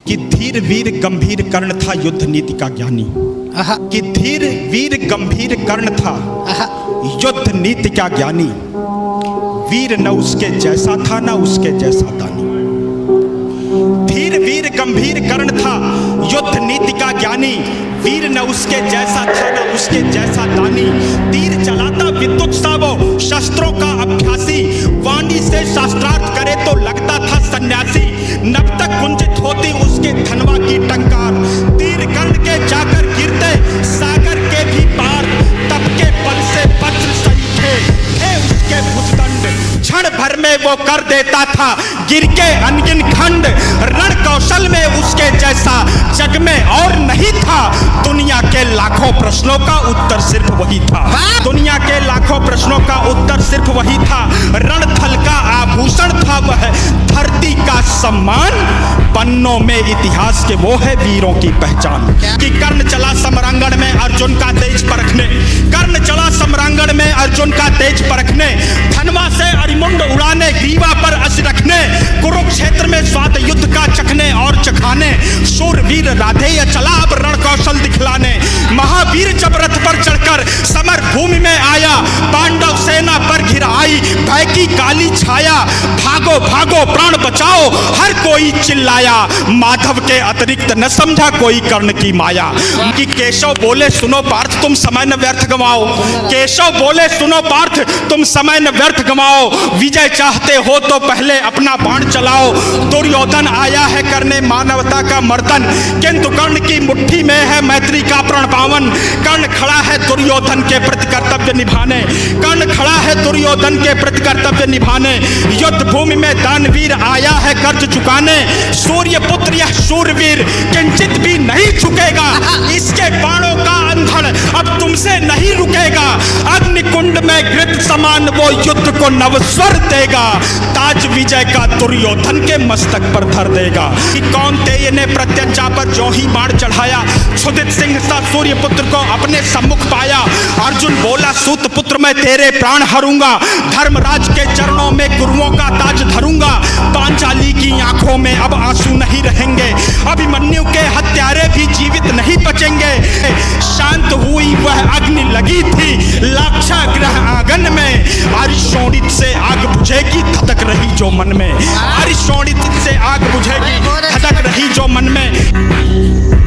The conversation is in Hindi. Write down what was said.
कि धीर वीर गंभीर कर्ण था युद्ध नीति का ज्ञानी। कि धीर वीर गंभीर कर्ण था युद्ध नीति का ज्ञानी। वीर न उसके जैसा था न उसके जैसा दानी। धीर वीर गंभीर कर्ण था युद्ध नीति का ज्ञानी। वीर न उसके जैसा था न उसके जैसा दानी। तीर चलाता विद्युत सा वो शस्त्रों का अभ्यासी। वाणी से शास्त्रार्थ करे तो लगता था सन्यासी। नब तक गुंजित होती उसके धनवा की टंकार। तीर कर्ण के जाकर गिरते सागर के भी पार। तब के बल से वज्र सही थे उसके भुजदंड। क्षण भर में वो कर देता था गिर के अनगिन खंड। रण कौशल में उसके जैसा जग में और नहीं था। दुनिया के लाखों प्रश्नों का उत्तर सिर्फ वही था। दुनिया के लाखों प्रश्नों का उत्तर सिर्फ वही था। रणथल का आभूषण था वह धरती का सम्मान। पन्नों में इतिहास के वो है वीरों की पहचान। कि कर्ण चला सम्रांगण में अर्जुन का तेज परखने। कर्ण चला सम्रांगण में अर्जुन का तेज परखने। धनवा से अरिमुंड उड़ाने ग्रीवा पर अस रखने। कुरुक्षेत्र में स्वाद युद्ध का चखने और चखाने। शूरवीर राधेय चला अब रण कौशल दिखलाने। महावीर जब रथ पर चढ़कर समर भूमि में आया। पांडव सेना पर घिर आई भय की काली छाया। भागो भागो प्राण बचाओ हर कोई चिल्लाया। माधव के अतिरिक्त न समझा कोई कर्ण की माया। कि केशव बोले सुनो पार्थ तुम समय न व्यर्थ गवाओ। केशव बोले सुनो पार्थ तुम समय न व्यर्थ गवाओ। विजय चाहते हो तो पहले अपना बाण चलाओ। दुर्योधन आया है करने मानवता का मर्दन। किंतु कर्ण की मुट्ठी में है मैत्री का प्रण पावन। कर्ण खड़ा है दुर्योधन के प्रति कर्तव्य निभाने। कर्ण खड़ा है दुर्योधन के प्रति कर्तव्य निभाने। युद्ध भूमि में दानवीर आया है कर्ज चुकाने। सूर्य पुत्र यह शूरवीर किंचित भी नहीं झुकेगा। इसके बाणों का अंधड़ अब तुमसे नहीं रुकेगा। अग्निकुंड में घृत समान वो युद्ध को नवस्वर देगा। ताज विजय का दुर्योधन के मस्तक पर धर देगा। कि कौन्तेय ने प्रत्यंचा पर जो ही बाण चढ़ाया। क्षुधित सिंह सा सूर्य पुत्र को अपने सम्मुख पाया। अर्जुन बोला सूत पुत्र मैं तेरे प्राण हरूंगा। धर्मराज के चरणों में गुरुओं का ताज धरूंगा। पांचाली की आंखों में अब आंसू नहीं रहेंगे। अभिमन्यु के हत्यारे भी जीवित नहीं बचेंगे। शांत हुई वह अग्नि लगी थी लाक्षागृह आंगन में। आरिशोणित से आग बुझेगी धधक रही जो मन में। आरिशोणित से आग बुझेगी धधक रही जो मन में।